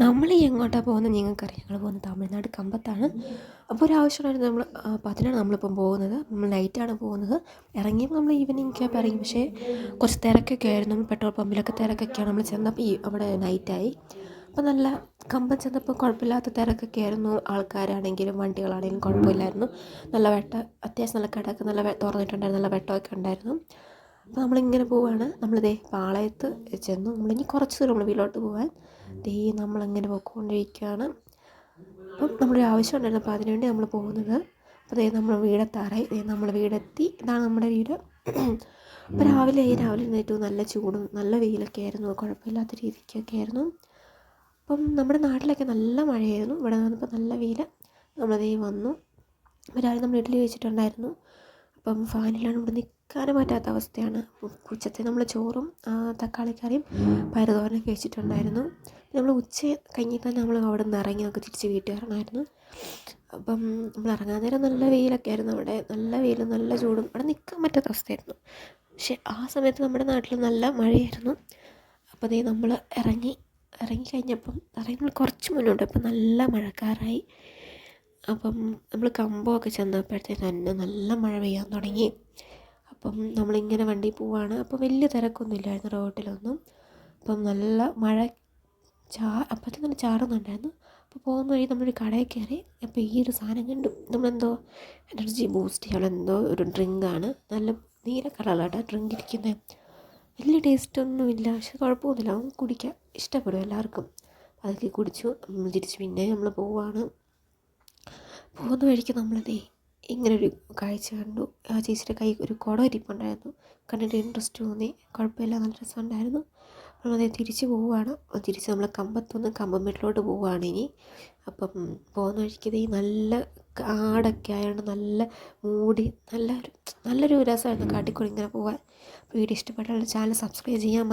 നമ്മൾ എങ്ങോട്ടാണ് പോകുന്നത് നിങ്ങൾക്കറിയാം. ഞങ്ങൾ പോകുന്നത് തമിഴ്നാട് കമ്പത്താണ്. അപ്പോൾ ഒരാവശ്യമുണ്ടായിരുന്നു. അപ്പോൾ അതിനാണ് നമ്മളിപ്പം പോകുന്നത്. നമ്മൾ നൈറ്റാണ് പോകുന്നത്. ഇറങ്ങിയപ്പോൾ നമ്മൾ ഈവനിങ് ക്യാബ് ഇറങ്ങി. പക്ഷേ കുറച്ച് തിരക്കൊക്കെ ആയിരുന്നു. നമ്മൾ പെട്രോൾ പമ്പിലൊക്കെ തിരക്കൊക്കെയാണ്. നമ്മൾ ചെന്നപ്പോൾ അവിടെ നൈറ്റായി. അപ്പോൾ നല്ല കമ്പം ചെന്നപ്പോൾ കുഴപ്പമില്ലാത്ത തിരക്കൊക്കെ ആയിരുന്നു. ആൾക്കാരാണെങ്കിലും വണ്ടികളാണെങ്കിലും കുഴപ്പമില്ലായിരുന്നു. നല്ല അത്യാവശ്യം നല്ല കടയൊക്കെ നല്ല തുറന്നിട്ടുണ്ടായിരുന്നു. നല്ല വെട്ടമൊക്കെ ഉണ്ടായിരുന്നു. അപ്പോൾ നമ്മളിങ്ങനെ പോവുകയാണ്. നമ്മളിതേ പാളയത്ത് ചെന്നു. നമ്മളിനി കുറച്ച് ദൂരം നമ്മൾ വീട്ടിലോട്ട് പോകാൻ നമ്മളങ്ങനെ പോയിക്കൊണ്ടിരിക്കുകയാണ്. അപ്പം നമ്മളൊരു ആവശ്യം ഉണ്ടായിരുന്നു. അപ്പോൾ അതിനുവേണ്ടി നമ്മൾ പോകുന്നത്. അപ്പോൾ നമ്മൾ വീടെത്താറായി. നമ്മൾ വീടെത്തി. ഇതാണ് നമ്മുടെ വീട്. അപ്പോൾ രാവിലെ എഴുന്നേറ്റു. നല്ല ചൂടും നല്ല വെയിലൊക്കെ ആയിരുന്നു. കുഴപ്പമില്ലാത്ത രീതിക്കൊക്കെ ആയിരുന്നു. അപ്പം നമ്മുടെ നാട്ടിലൊക്കെ നല്ല മഴയായിരുന്നു. ഇവിടെ വന്നപ്പോൾ നല്ല വെയിൽ. നമ്മളതേ വന്നു. അപ്പോൾ രാവിലെ നമ്മൾ ഇഡ്ഡലി വെച്ചിട്ടുണ്ടായിരുന്നു. അപ്പം ഫാനിലാണ് ഇവിടെ നിൽക്കാനും പറ്റാത്ത അവസ്ഥയാണ്. ഉച്ചത്തെ നമ്മൾ ചോറും തക്കാളിക്കറിയും പയറുതോരനൊക്കെ വെച്ചിട്ടുണ്ടായിരുന്നു. നമ്മൾ ഉച്ച കഴിഞ്ഞിട്ട് തന്നെ നമ്മൾ അവിടെ നിന്ന് ഇറങ്ങി നമുക്ക് തിരിച്ച് വീട്ടിൽ കയറണമായിരുന്നു. അപ്പം നമ്മൾ ഇറങ്ങാൻ നേരം നല്ല വെയിലൊക്കെ ആയിരുന്നു. അവിടെ നല്ല വെയിലും നല്ല ചൂടും, അവിടെ നിൽക്കാൻ പറ്റാത്ത അവസ്ഥയായിരുന്നു. പക്ഷേ ആ സമയത്ത് നമ്മുടെ നാട്ടിൽ നല്ല മഴയായിരുന്നു. അപ്പോൾ നമ്മൾ ഇറങ്ങിക്കഴിഞ്ഞപ്പം നമ്മൾ കുറച്ച് മുന്നോട്ട് അപ്പം നല്ല മഴക്കാറായി. അപ്പം നമ്മൾ കമ്പമൊക്കെ ചെന്നപ്പോഴത്തേക്ക് തന്നെ നല്ല മഴ പെയ്യാൻ തുടങ്ങി. അപ്പം നമ്മളിങ്ങനെ വണ്ടി പോവാണ്. അപ്പോൾ വലിയ തിരക്കൊന്നും ഇല്ലായിരുന്നു റോഡിലൊന്നും. അപ്പം നല്ല മഴ അപ്പോഴത്തേക്കും നല്ല ചാറുന്നുണ്ടായിരുന്നു. അപ്പോൾ പോകുന്ന വഴി നമ്മളൊരു കടയിൽ കയറി. അപ്പോൾ ഈ ഒരു സാധനം കണ്ടു. നമ്മളെന്തോ എനർജി ബൂസ്റ്റ് ചെയ്യാനെന്തോ ഒരു ഡ്രിങ്കാണ്. നല്ല നീല കളറിലാട്ടോ ഡ്രിങ്ക് ഇരിക്കുന്നത്. വലിയ ടേസ്റ്റൊന്നുമില്ല, പക്ഷെ കുഴപ്പമൊന്നുമില്ല. നമുക്ക് കുടിക്കാം, ഇഷ്ടപ്പെടും എല്ലാവർക്കും. അതൊക്കെ കുടിച്ചു. തിരിച്ച് പിന്നെ നമ്മൾ പോകുന്ന വഴിക്ക് നമ്മളിതേ ഇങ്ങനൊരു കാഴ്ച കണ്ടു. ആ ചേച്ചിയുടെ കൈ ഒരു കുടം ഇരിപ്പുണ്ടായിരുന്നു. കണ്ടിട്ട് ഇൻട്രസ്റ്റ് തോന്നി. കുഴപ്പമില്ല, നല്ല രസമുണ്ടായിരുന്നു. നമ്മളതേ തിരിച്ച് പോവുകയാണ്. തിരിച്ച് നമ്മൾ കമ്പത്തുനിന്ന് കമ്പംമേട്ടിലോട്ട് പോവുകയാണ് ഇനി. അപ്പം പോകുന്ന വഴിക്ക് നല്ല കാടൊക്കെ ആയതുകൊണ്ട് നല്ല മൂടി നല്ലൊരു രസമായിരുന്നു കാട്ടിക്കൂടി ഇങ്ങനെ പോകാൻ. വീഡിയോ ഇഷ്ടപ്പെട്ടാൽ ചാനൽ സബ്സ്ക്രൈബ് ചെയ്യാൻ